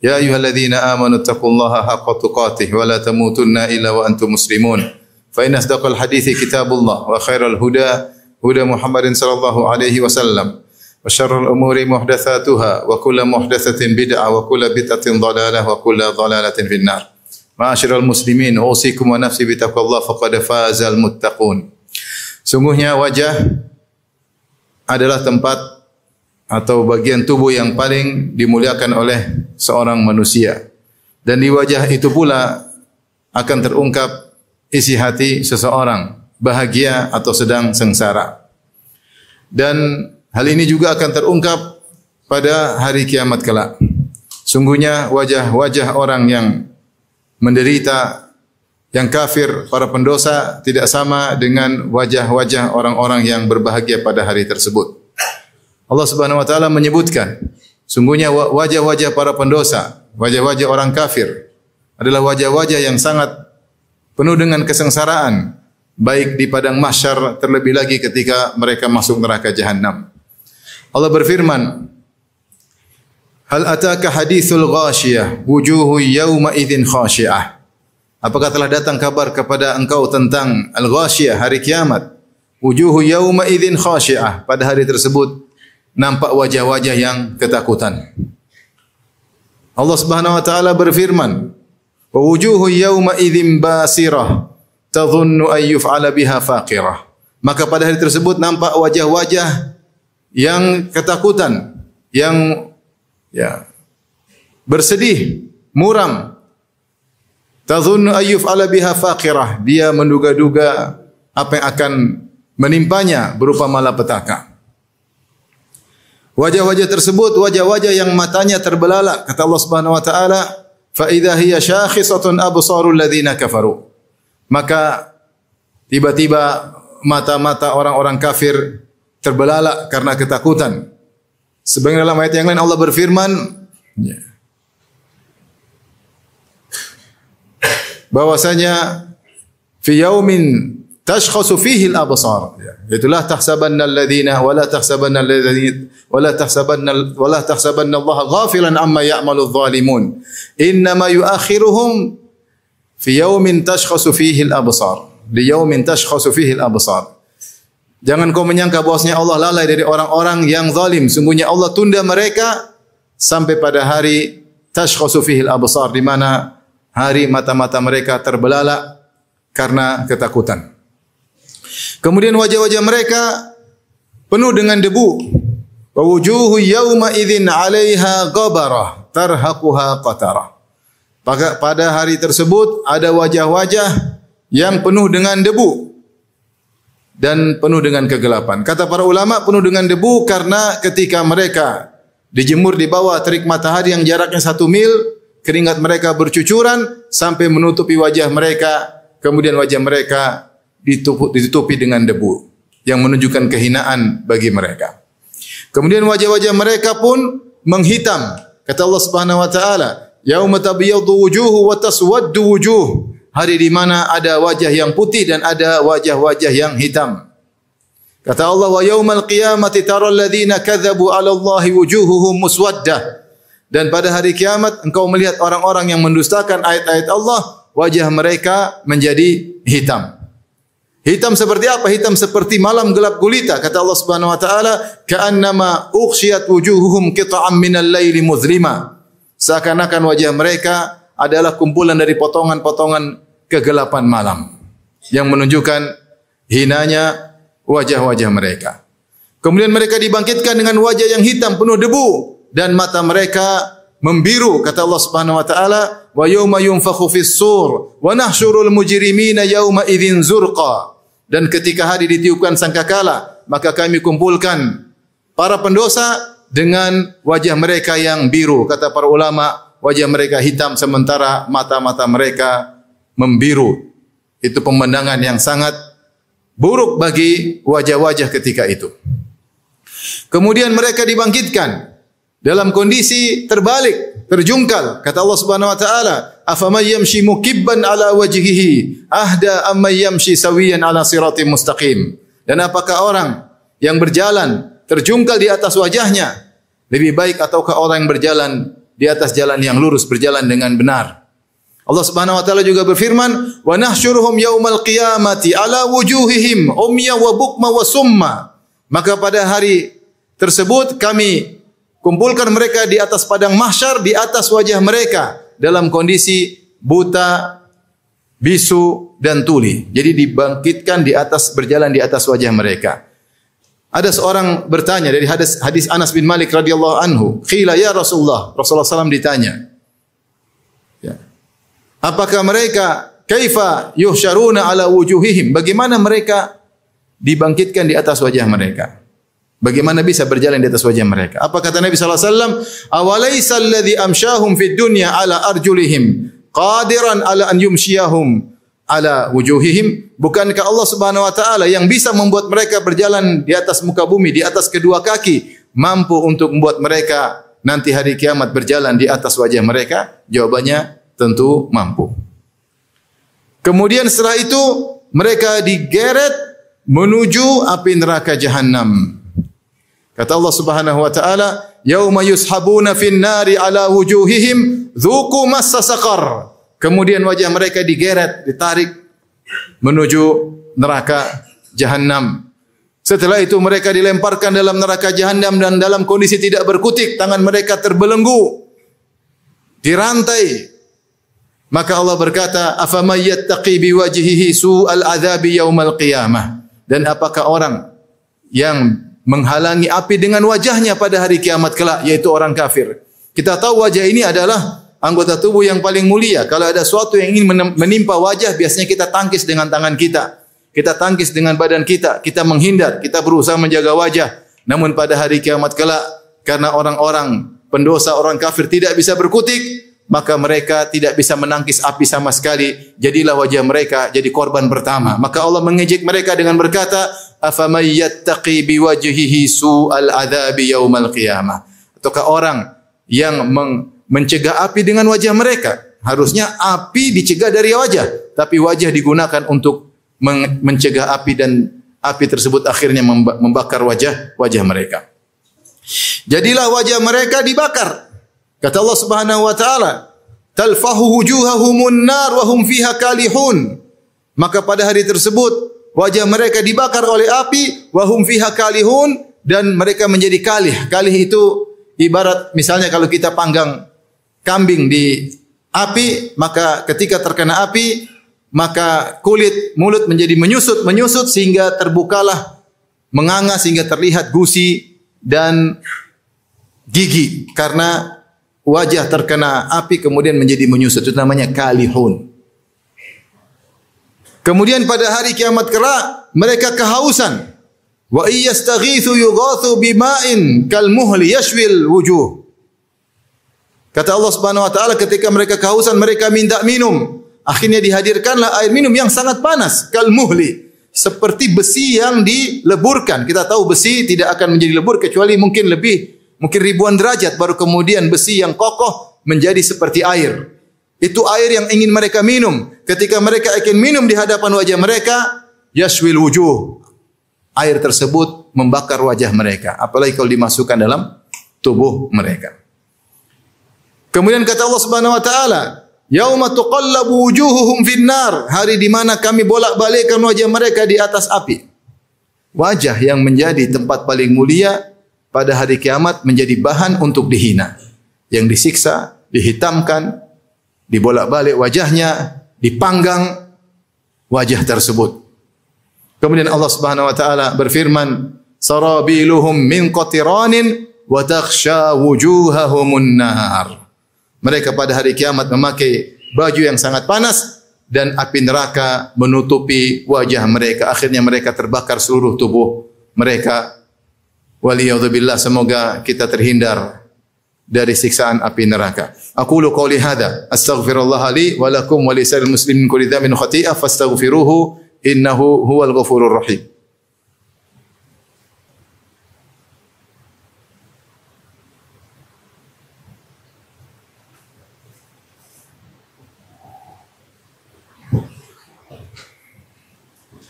يا أيها الذين آمنوا اتقوا الله حق تقاته ولا تموتن إلا وأنتم مسلمون فإن أصدق الحديث كتاب الله وخير الهدى هدى محمد صلى الله عليه وسلم وشر الأمور محدثاتها وكل محدثة بدعة وكل بدعة ضلالة وكل ضلالة في النار. Ma'asyiral muslimin, usikum wa nafsi bi taqwallah faqad fazal muttaqun. Sungguhnya wajah adalah tempat atau bagian tubuh yang paling dimuliakan oleh seorang manusia. Dan di wajah itu pula akan terungkap isi hati seseorang, bahagia atau sedang sengsara. Dan hal ini juga akan terungkap pada hari kiamat kelak. Sungguhnya wajah-wajah orang yang menderita, yang kafir, para pendosa tidak sama dengan wajah-wajah orang-orang yang berbahagia pada hari tersebut. Allah Subhanahu wa taala menyebutkan, sungguhnya wajah-wajah para pendosa, wajah-wajah orang kafir adalah wajah-wajah yang sangat penuh dengan kesengsaraan, baik di padang mahsyar, terlebih lagi ketika mereka masuk neraka jahanam. Allah berfirman, Hal ataka hadithul ghashiyah wujuhu yawma idzin khashi'ah. Apakah telah datang kabar kepada engkau tentang al-ghashiyah, hari kiamat? Wujuhu yawma idzin khashi'ah. Pada hari tersebut nampak wajah-wajah yang ketakutan. Allah Subhanahu wa taala berfirman, wa wujuhu yawma idzin basirah tadhunnu an yuf'ala biha faqirah. Maka pada hari tersebut nampak wajah-wajah yang ketakutan, yang bersedih, muram. Tadhunnu ayyuf ala biha faqirah. Dia menduga-duga apa yang akan menimpanya berupa malapetaka. Wajah-wajah tersebut wajah-wajah yang matanya terbelalak. Kata Allah Subhanahu wa taala, fa idza hiya syakhisatun absarul ladzina kafaru. Maka tiba-tiba mata-mata orang-orang kafir terbelalak karena ketakutan. Sebagaimana dalam ayat yang lain Allah berfirman bahwasanya fi yaumin tashkhasu fihi al-absar, yaitu la tahsabanna alladhina wa la tahsabanna Allah ghafilan amma ya'malu adh-dhalimun, innama yu'akhiruhum fi yaumin tashkhasu fihi al-absar, li yaumin tashkhasu fihi al-absar. Jangan kau menyangka bahwasanya Allah lalai dari orang-orang yang zalim. Sungguhnya Allah tunda mereka sampai pada hari tashkhasu fihi al-absar, di mana hari mata-mata mereka terbelalak karena ketakutan. Kemudian wajah-wajah mereka penuh dengan debu. Wa wujuhu yawma idzin 'alaiha ghabarah tarhaquha qatarah. Pada hari tersebut ada wajah-wajah yang penuh dengan debu dan penuh dengan kegelapan. Kata para ulama, penuh dengan debu karena ketika mereka dijemur di bawah terik matahari yang jaraknya 1 mil, keringat mereka bercucuran sampai menutupi wajah mereka, kemudian wajah mereka ditutupi dengan debu yang menunjukkan kehinaan bagi mereka. Kemudian wajah-wajah mereka pun menghitam. Kata Allah Subhanahu wa taala, yauma tabyaddu wujuhu wa taswaddu wujuh. Hari di mana ada wajah yang putih dan ada wajah-wajah yang hitam. Kata Allah, wa yaumal qiyamati taral ladzina kadzabu 'ala Allahi wujuhuhum muswaddah. Dan pada hari kiamat engkau melihat orang-orang yang mendustakan ayat-ayat Allah, wajah mereka menjadi hitam. Hitam seperti apa? Hitam seperti malam gelap gulita. Kata Allah Subhanahu wa taala, ka'annama ughshiyat wujuhuhum qita'am minal laili muzlima. Seakan-akan wajah mereka adalah kumpulan dari potongan-potongan kegelapan malam yang menunjukkan hinanya wajah-wajah mereka. Kemudian mereka dibangkitkan dengan wajah yang hitam penuh debu dan mata mereka membiru. Kata Allah Subhanahu wa taala, wa yauma yunfakhu fis-sur wa nahsyurul mujrimina yauma idzin zurqa. Dan ketika hari ditiupkan sangkakala, maka kami kumpulkan para pendosa dengan wajah mereka yang biru. Kata para ulama, wajah mereka hitam sementara mata-mata mereka membiru. Itu pemandangan yang sangat buruk bagi wajah-wajah ketika itu. Kemudian mereka dibangkitkan dalam kondisi terbalik, terjungkal. Kata Allah Subhanahu wa taala, "Afaman yamshi mukibban ala wajhihi ahda amman yamshi sawiyan ala siratim mustaqim." Dan apakah orang yang berjalan terjungkal di atas wajahnya lebih baik ataukah orang yang berjalan di atas jalan yang lurus, berjalan dengan benar. Allah Subhanahu wa taala juga berfirman, "Wa nahsyuruhum yaumal qiyamati ala wujuhihim umya wa bukma wa summa." Maka pada hari tersebut kami kumpulkan mereka di atas padang mahsyar, di atas wajah mereka dalam kondisi buta, bisu dan tuli. Jadi dibangkitkan di atas, berjalan di atas wajah mereka. Ada seorang bertanya dari hadis Anas bin Malik radhiyallahu anhu, "Qila ya Rasulullah." Rasulullah SAW ditanya, ya, apakah mereka kaifa yuhsyaruna ala wujuhihim? Bagaimana mereka dibangkitkan di atas wajah mereka? Bagaimana bisa berjalan di atas wajah mereka? Apa kata Nabi sallallahu alaihi wasallam? "Awalaysa alladhi amsyahum fid dunya ala arjulihim qadiran ala an yumshiyahum ala wujuhihim?" Bukankah Allah Subhanahu wa taala yang bisa membuat mereka berjalan di atas muka bumi, di atas kedua kaki, mampu untuk membuat mereka nanti hari kiamat berjalan di atas wajah mereka? Jawabannya tentu mampu. Kemudian setelah itu mereka digeret menuju api neraka jahanam. Kata Allah Subhanahu wa taala, "Yauma yushabuna fin nari ala wujuhihim dzuqu massa saqar." Kemudian wajah mereka digeret, ditarik menuju neraka jahanam. Setelah itu mereka dilemparkan dalam neraka jahanam dan dalam kondisi tidak berkutik, tangan mereka terbelenggu, dirantai. Maka Allah berkata, "Afamay yattaqi biwajhihi su'al adzabi yaumal qiyamah?" Dan apakah orang yang menghalangi api dengan wajahnya pada hari kiamat kelak, yaitu orang kafir. Kita tahu wajah ini adalah anggota tubuh yang paling mulia. Kalau ada sesuatu yang ingin menimpa wajah, biasanya kita tangkis dengan tangan kita. Kita tangkis dengan badan kita. Kita menghindar. Kita berusaha menjaga wajah. Namun pada hari kiamat kelak, karena orang-orang pendosa, orang kafir tidak bisa berkutik, maka mereka tidak bisa menangkis api sama sekali. Jadilah wajah mereka jadi korban pertama. Maka Allah mengejek mereka dengan berkata, "Afamay yattaqi biwajhihi su'al adzabi yaumal qiyamah?" Ataukah orang yang mencegah api dengan wajah mereka? Harusnya api dicegah dari wajah, tapi wajah digunakan untuk mencegah api dan api tersebut akhirnya membakar wajah mereka. Jadilah wajah mereka dibakar. Kata Allah Subhanahu wa taala, "Talfahu wujuhahumun nar wa hum fiha kalihun." Maka pada hari tersebut wajah mereka dibakar oleh api, wa hum fiha kalihun, dan mereka menjadi kalih. Kalih itu ibarat misalnya kalau kita panggang kambing di api, maka ketika terkena api, maka kulit mulut menjadi menyusut sehingga terbukalah menganga sehingga terlihat gusi dan gigi karena wajah terkena api kemudian menjadi menyusut. Itu namanya kalihun. Kemudian pada hari kiamat kelak mereka kehausan. Wa iyastaghithu yughathu bima'in kalmuhli yashwil wujuh. Kata Allah Subhanahu wa taala, ketika mereka kehausan mereka minta minum. Akhirnya dihadirkanlah air minum yang sangat panas, kalmuhli, seperti besi yang dileburkan. Kita tahu besi tidak akan menjadi lebur kecuali mungkin ribuan derajat, baru kemudian besi yang kokoh menjadi seperti air. Itu air yang ingin mereka minum. Ketika mereka ingin minum di hadapan wajah mereka, yashwil wujuh. Air tersebut membakar wajah mereka, apalagi kalau dimasukkan dalam tubuh mereka. Kemudian kata Allah Subhanahu wa taala, "Yauma tuqallabu wujuhuhum finnar." Hari di mana kami bolak-balikkan wajah mereka di atas api. Wajah yang menjadi tempat paling mulia pada hari kiamat menjadi bahan untuk dihina. Yang disiksa, dihitamkan, dibolak-balik wajahnya, dipanggang wajah tersebut. Kemudian Allah Subhanahu wa taala berfirman, "Sarabiluhum min qatiranin wa takhsha wujuhahumun nar." Mereka pada hari kiamat memakai baju yang sangat panas dan api neraka menutupi wajah mereka. Akhirnya mereka terbakar seluruh tubuh mereka. Waliyadzubillah, semoga kita terhindar dari siksaan api neraka. Aqulu qouli hadza, astaghfirullah li wa lakum wa lisa'il muslimin kulli dhanbin khati'ah fastaghfiruhu innahu huwal ghafurur rahim.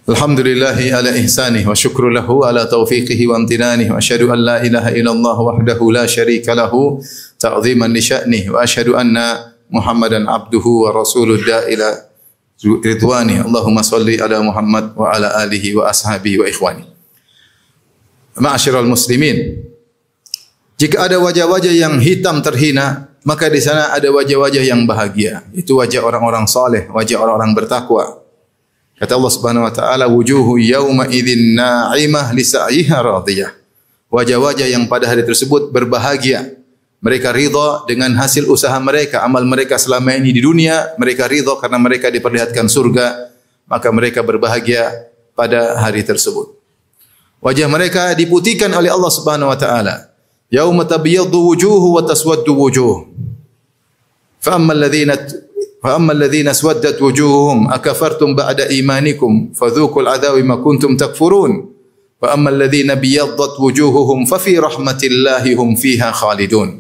Alhamdulillahi ala ihsanih wa syukru lahu ala taufiqihi wa amtinanihi wa asyhadu an la ilaha illallah wahdahu la syarika lahu ta'ziman li sya'nihi wa asyhadu anna Muhammadan abduhu wa rasuluhu ila ridwani. Allahumma salli ala Muhammad wa ala alihi wa ashabihi wa ikhwani. Ma'asyiral muslimin, jika ada wajah-wajah yang hitam terhina, maka di sana ada wajah-wajah yang bahagia. Itu wajah orang-orang saleh, wajah orang-orang bertakwa. Kata Allah Subhanahu wa taala, wujuhu yauma idzin na'imah li sa'iha radiyah. Wajah-wajah yang pada hari tersebut berbahagia. Mereka ridha dengan hasil usaha mereka, amal mereka selama ini di dunia, mereka ridha karena mereka diperlihatkan surga, maka mereka berbahagia pada hari tersebut. Wajah mereka diputihkan oleh Allah Subhanahu wa taala. Yauma tabyaddu wujuhu wa taswaddu wujuh. Fa ammal ladzina aswaddat wujuhuhum akafartum ba'da imanikum fadzuqul adzaba bima kuntum takfurun. Wa ammal ladzina biyaddat wujuhuhum fa fi rahmatillahi hum fiha khalidun.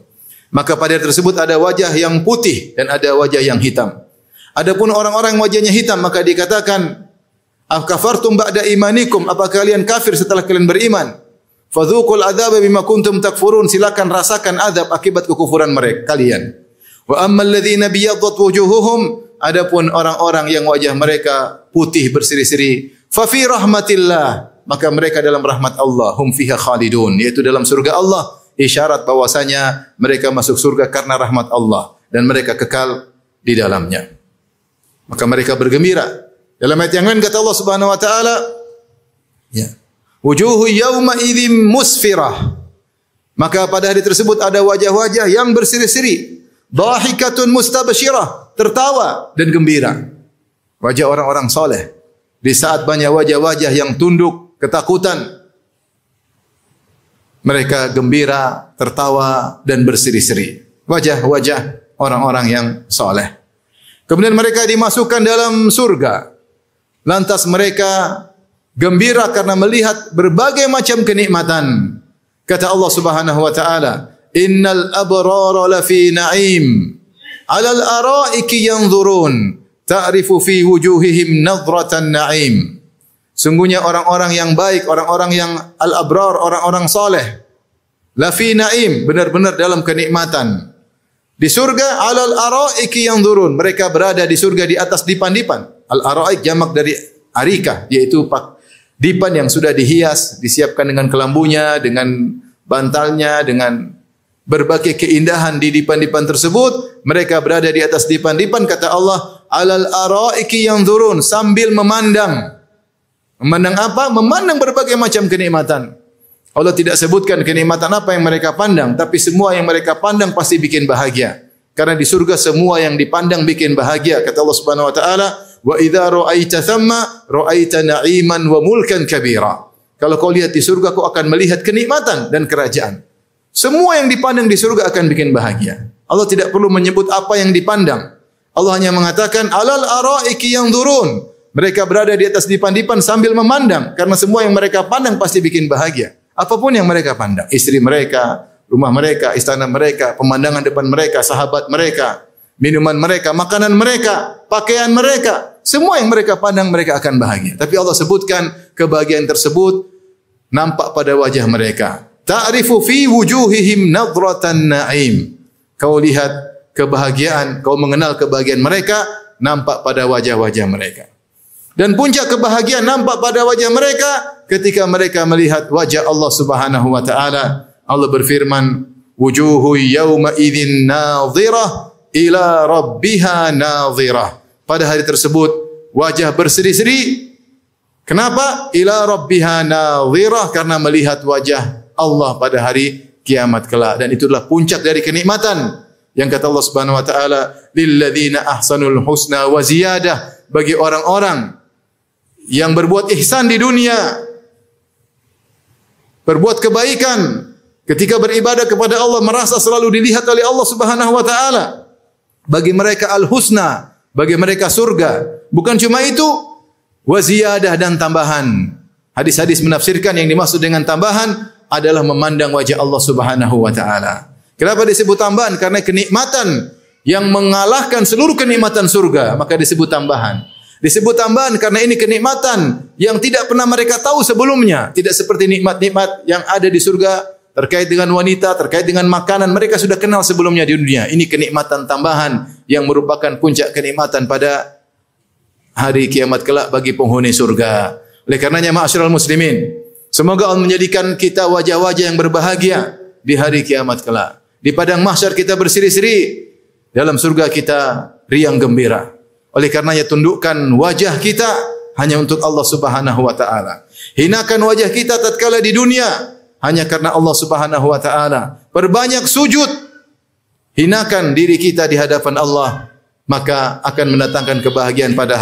Maka pada hari tersebut ada wajah yang putih dan ada wajah yang hitam. Adapun orang-orang wajahnya hitam, maka dikatakan akafartum ba'da imanikum, apa kalian kafir setelah kalian beriman? Fadzuqul adzaba bima kuntum takfurun, silakan rasakan azab akibat kekufuran mereka kalian. Wa ammal ladzina biyaddat wujuhuhum, adapun orang-orang yang wajah mereka putih berseri-seri, fa fi rahmatillah, maka mereka dalam rahmat Allah, hum fiha khalidun, yaitu dalam surga Allah, isyarat bahwasanya mereka masuk surga karena rahmat Allah dan mereka kekal di dalamnya. Maka mereka bergembira. Dalam ayat yang lain kata Allah Subhanahu wa taala, ya, wujuhu yauma idzim musfirah. Maka pada hari tersebut ada wajah-wajah yang berseri-seri, dhahikatun mustabsyirah, tertawa dan gembira. Wajah orang-orang saleh. Di saat banyak wajah-wajah yang tunduk, ketakutan, mereka gembira, tertawa dan berseri-seri. Wajah-wajah orang-orang yang saleh. Kemudian mereka dimasukkan dalam surga. Lantas mereka gembira karena melihat berbagai macam kenikmatan. Kata Allah Subhanahu wa taala, "Innal abrara lafi na'im, 'alal ara'iki yanzurun, ta'rifu fi wujuhihim nadratan na'im." Sungguhnya orang-orang yang baik, orang-orang yang al-abrar, orang-orang saleh, lafi na'im, benar-benar dalam kenikmatan. Di surga, 'alal ara'iki yanzurun, mereka berada di surga di atas dipan-dipan. Al-ara'ik jamak dari arikah, yaitu dipan yang sudah dihias, disiapkan dengan kelambunya, dengan bantalnya, dengan berbagai keindahan di dipan-dipan tersebut. Mereka berada di atas dipan-dipan, kata Allah, 'alal ara'iki yanzurun, sambil memandang. Memandang apa? Memandang berbagai macam kenikmatan. Allah tidak sebutkan kenikmatan apa yang mereka pandang, tapi semua yang mereka pandang pasti bikin bahagia. Karena di surga semua yang dipandang bikin bahagia. Kata Allah Subhanahu wa taala, "Wa idza ra'aita thamma ra'aita na'iman wa mulkan kabira." Kalau kau lihat di surga, kau akan melihat kenikmatan dan kerajaan. Semua yang dipandang di surga akan bikin bahagia. Allah tidak perlu menyebut apa yang dipandang. Allah hanya mengatakan, "Alal ara'iki yanzurun." Mereka berada di atas dipan-dipan sambil memandang, karena semua yang mereka pandang pasti bikin bahagia. Apapun yang mereka pandang, istri mereka, rumah mereka, istana mereka, pemandangan depan mereka, sahabat mereka, minuman mereka, makanan mereka, pakaian mereka, semua yang mereka pandang mereka akan bahagia. Tapi Allah sebutkan kebahagiaan tersebut nampak pada wajah mereka. Ta'rifu fi wujuhihim nadratan na'im. Kau lihat kebahagiaan, kau mengenal kebahagiaan mereka nampak pada wajah-wajah mereka. Dan puncak kebahagiaan nampak pada wajah mereka ketika mereka melihat wajah Allah Subhanahu wa taala. Allah berfirman, "Wujuhu yawma idzin nadhirah ila rabbiha nadhirah." Pada hari tersebut wajah berseri-seri. Kenapa? Ila rabbiha nadhirah, karena melihat wajah Allah pada hari kiamat kelak, dan itulah puncak dari kenikmatan. Yang kata Allah Subhanahu wa taala, "Lil ladzina ahsanul husna wa ziyadah." Bagi orang-orang yang berbuat ihsan di dunia, berbuat kebaikan, ketika beribadah kepada Allah merasa selalu dilihat oleh Allah Subhanahu wa taala. Bagi mereka al-husna, bagi mereka surga. Bukan cuma itu, wa ziyadah, dan tambahan. Hadis-hadis menafsirkan yang dimaksud dengan tambahan adalah memandang wajah Allah Subhanahu wa taala. Kenapa disebut tambahan? Karena kenikmatan yang mengalahkan seluruh kenikmatan surga, maka disebut tambahan. Disebut tambahan karena ini kenikmatan yang tidak pernah mereka tahu sebelumnya. Tidak seperti nikmat-nikmat yang ada di surga terkait dengan wanita, terkait dengan makanan, mereka sudah kenal sebelumnya di dunia. Ini kenikmatan tambahan yang merupakan puncak kenikmatan pada hari kiamat kelak bagi penghuni surga. Oleh karenanya ma'asyiral muslimin, semoga Allah menjadikan kita wajah-wajah yang berbahagia di hari kiamat kelak. Di padang mahsyar kita berseri-seri, dalam surga kita riang gembira. Oleh karenanya tundukkan wajah kita hanya untuk Allah Subhanahu wa taala. Hinakan wajah kita tatkala di dunia hanya karena Allah Subhanahu wa taala. Perbanyak sujud. Hinakan diri kita di hadapan Allah, maka akan mendatangkan kebahagiaan pada